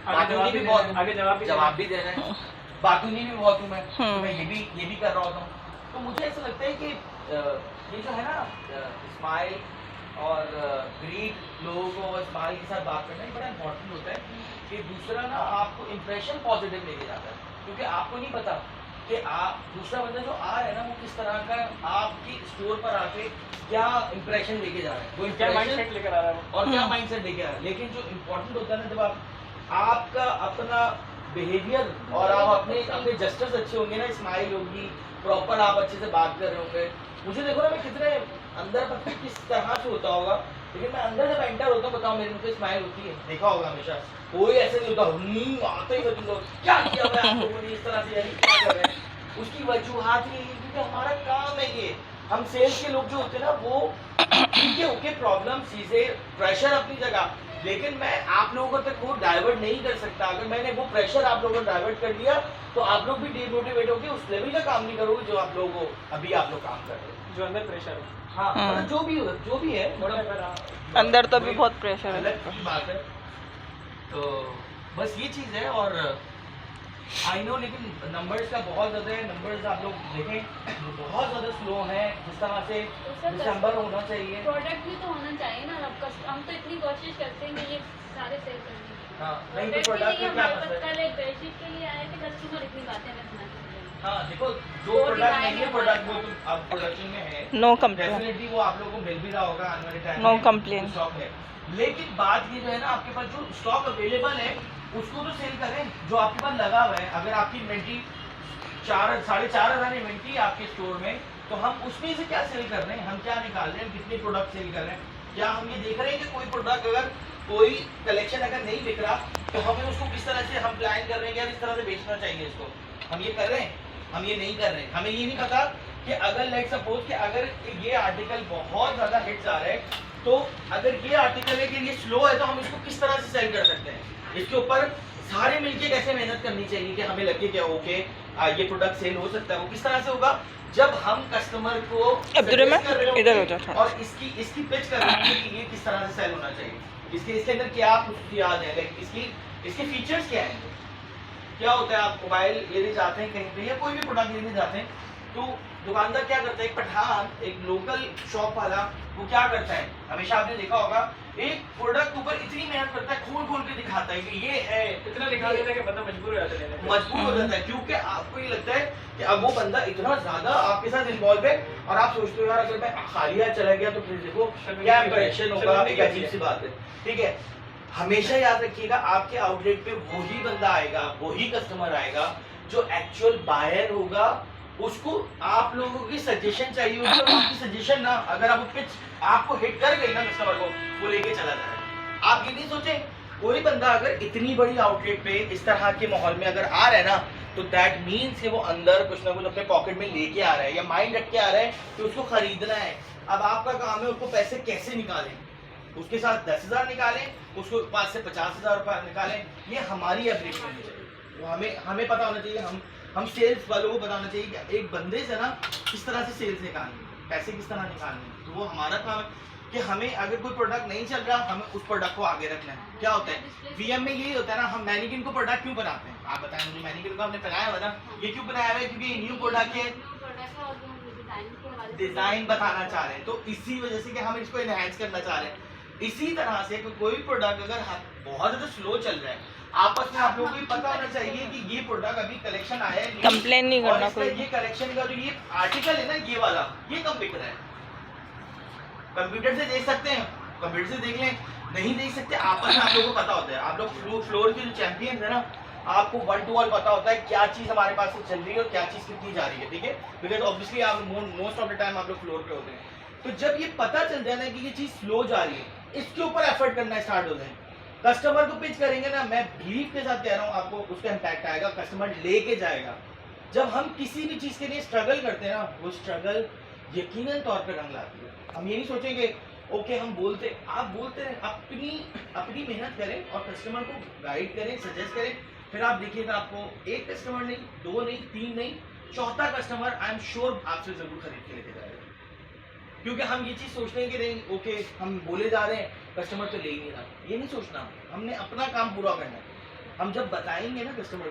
बातूनी भी बहुत आगे जवाब भी दे रहे हैं, बातूनी भी बहुत हूँ मैं, तो मैं ये भी कर रहा होता हूँ। तो मुझे ऐसा लगता है कि ये जो है ना स्माइल और ग्रीट लोगों को स्माइल के साथ बात करना बड़ा इंपॉर्टेंट होता है कि दूसरा ना आपको इम्प्रेशन पॉजिटिव लेके जाता है, क्योंकि आपको नहीं पता कि आप दूसरा बंदा जो आ रहा है ना वो किस तरह का आपकी स्टोर पर आके क्या इंप्रेशन लेके जा रहा है, वो क्या माइंडसेट लेकर आ रहा है और क्या माइंडसेट लेके आ रहा है। लेकिन जो इम्पोर्टेंट होता है ना, जब आपका अपना बिहेवियर और आप अपने जेस्चर्स अच्छे होंगे ना, स्माइल होगी, प्रॉपर आप अच्छे से बात कर रहे होंगे। मुझे देखो ना, मैं कितने अंदर पता किस तरह से होता होगा, लेकिन मैं अंदर जब एंटर होता हूँ, बताओ मेरे मुझे स्माइल होती है, देखा होगा हमेशा, कोई ऐसे नहीं होता आते ही तुम लोग क्या किया मैं आप लोगों ने इस तरह से, यानी क्या कर रहे हैं। उसकी वजूहात ये है क्योंकि हमारा काम है ये। हम सेल्स के लोग जो होते हैं ना, वो ठीक है, ओके, प्रॉब्लम चीजें, प्रेशर अपनी जगह, लेकिन मैं आप लोगों तक वो डाइवर्ट नहीं कर सकता। अगर मैंने वो प्रेशर आप लोगों को डाइवर्ट कर दिया तो आप लोग भी डिमोटिवेट होकर उस लेवल का काम नहीं करोगे जो आप लोगों को अभी आप लोग काम कर रहे हो, जो अंदर प्रेशर है। हाँ, मतलब जो भी है, मतलब अंदर तो भी बहुत प्रेशर है, अलग बात है। तो बस ये चीज़ है। और आई नो, लेकिन नंबर्स का बहुत ज़्यादा है, नंबर्स आप लोग देखें बहुत ज़्यादा स्लो है, जिस तरह से दिसंबर होना चाहिए। प्रोडक्ट भी तो होना चाहिए ना, हम तो इतनी कोशिश करते हैं कि ये सारे सेल करने की। हाँ, नहीं तो प्रोडक्ट में क्या मसला है? कल एक बेडशीट के लिए आए थे कस्टमर, इतनी बातें हमें सुना के गए। हाँ, देखो जो प्रोडक्ट नहीं है, प्रोडक्ट वो तो अब प्रोडक्शन में है, नो कंप्लेन, डेफिनेटली वो आप लोगों को मिल भी रहा होगा आने वाले टाइम में, नो कंप्लेन। स्टॉक है। लेकिन बात ये जो है ना, आपके पास जो स्टॉक अवेलेबल है उसको तो सेल करें, जो आपके पास लगा हुआ है। अगर आपकी इन्वेंट्री 4,500 इन्वेंट्री है आपके स्टोर में, तो हम उसमें से क्या सेल कर रहे हैं, हम क्या निकाल रहे हैं, कितने प्रोडक्ट सेल कर रहे हैं, क्या हम ये देख रहे हैं कि कोई प्रोडक्ट, अगर कोई कलेक्शन अगर नहीं बिक रहा तो हमें उसको किस तरह से हम प्लान कर रहे हैं, यार इस तरह से बेचना चाहिए इसको, हम ये कर रहे हैं, हम ये नहीं कर रहे हैं। हमें ये नहीं पता कि अगर लेट सपोज कि अगर ये आर्टिकल बहुत ज़्यादा हिट्स आ रहे हैं, तो अगर ये आर्टिकल है कि ये स्लो है, तो हम इसको किस तरह से सेल कर सकते हैं, इसके ऊपर सारे मिलके कैसे मेहनत करनी चाहिए कि हमें लगे कि ओके ये प्रोडक्ट सेल हो सकता है। वो किस तरह से होगा, जब हम कस्टमर को इधर हो जाता है और इसकी पिच कर रहे हैं कि ये किस तरह से सेल होना चाहिए, इसके अंदर क्या खुशियात है, लाइक इसके फीचर्स क्या हैं। क्या होता है, आप मोबाइल लेने जाते हैं कहीं पे या कोई भी प्रोडक्ट लेने जाते हैं, तो दुकानदार क्या करता है, एक पठान, एक लोकल शॉप वाला, वो क्या करता है, हमेशा आपने देखा होगा, एक प्रोडक्ट ऊपर इतनी मेहनत करता है, खोल खोल के दिखाता है कि ये है, इतना दिखा देता है कि बंदा मजबूर हो जाता है, मजबूर हो जाता है, क्योंकि आपको ये लगता है कि अब वो बंदा इतना ज्यादा आपके साथ इन्वॉल्व है, और आप सोचते हो यार अगर मैं खाली हाथ चला गया तो फिर देखो क्या इंप्रेशन होगा, एक अजीब सी बात है। ठीक है, हमेशा याद रखिएगा, आपके आउटलेट पे वही बंदा आएगा, वही कस्टमर आएगा जो एक्चुअल बायर होगा, उसको आप लोगों की सजेशन चाहिए होगी, और आपकी सजेशन ना, अगर आप पिच आपको हिट कर गई ना कस्टमर को, वो लेके चला जाएगा। आप ये नहीं सोचें, कोई बंदा अगर इतनी बड़ी आउटलेट पे इस तरह के माहौल में अगर आ रहा है ना, तो दैट मीन्स कि वो अंदर कुछ ना कुछ अपने पॉकेट में लेके आ रहा है, या माइंड रख के आ रहा है कि उसको खरीदना है। अब आपका काम है उसको पैसे कैसे निकालें, उसके साथ 10,000 निकालें, उसको पास से 50,000 रुपये निकालें, ये हमारी एबिलिटी होनी चाहिए। हमें पता होना चाहिए, हम सेल्स वालों को बताना चाहिए कि एक बंदे से ना किस तरह से सेल्स निकालनी है, पैसे किस तरह निकालने हैं। तो वो हमारा काम है कि हमें अगर कोई प्रोडक्ट नहीं चल रहा, हमें उस प्रोडक्ट को आगे रखना है। क्या होता है वीएम में यही होता है ना, हम मैनिक्विन को प्रोडक्ट क्यों बनाते हैं, आप बताएं मुझे। मैनिक्विन को हमने बनाया हुआ ना, ये क्यों बनाया हुआ है, क्योंकि न्यू प्रोडक्ट है, डिजाइन बताना चाह रहे हैं, तो इसी वजह से कि हम इसको एनहांस करना चाह रहे हैं। इसी तरह से कोई प्रोडक्ट अगर बहुत ज्यादा स्लो चल रहा है, आपस में आप लोगों को पता होना चाहिए कि ये प्रोडक्ट अभी कलेक्शन आया है, कंप्लेन नहीं करना कोई, ये कलेक्शन का जो ये आर्टिकल है ना, ये वाला, ये कम बिक रहा है। कंप्यूटर से देख सकते हैं, कंप्यूटर से देख लें, नहीं देख सकते, आपस में आप लोगों को पता होता है। आप लोग फ्लोर के जो चैंपियन है ना, आपको 1 to 1 पता होता है क्या चीज हमारे पास से चल रही है और क्या चीज कितनी जा रही है। ठीक है, बिकॉज ऑब्वियसली आप मोस्ट ऑफ द टाइम आप लोग फ्लोर पे होते हैं। तो जब ये पता चल जाए ना कि ये चीज स्लो जा रही है, इसके ऊपर एफर्ट करना स्टार्ट हो जाए, कस्टमर को पिच करेंगे ना, मैं बिलीव के साथ कह रहा हूँ आपको, उसका इम्पैक्ट आएगा, कस्टमर लेके जाएगा। जब हम किसी भी चीज के लिए स्ट्रगल करते हैं ना, वो स्ट्रगल यकीनन तौर पर रंग लाती है। हम ये नहीं सोचेंगे ओके हम बोलते, आप बोलते रहे, अपनी मेहनत करें और कस्टमर को गाइड करें, सजेस्ट करें, फिर आप देखिएगा आपको एक कस्टमर नहीं, 2 नहीं, 3 नहीं, चौथा कस्टमर आई एम श्योर आपसे जरूर खरीद के लेके जाएगा। क्योंकि हम ये चीज सोचते हैं कि नहीं ओके हम बोले जा रहे हैं, कस्टमर तो ले ही नहीं रहा, ये नहीं सोचना, हमने अपना काम पूरा करना है। हम जब बताएंगे ना कस्टमर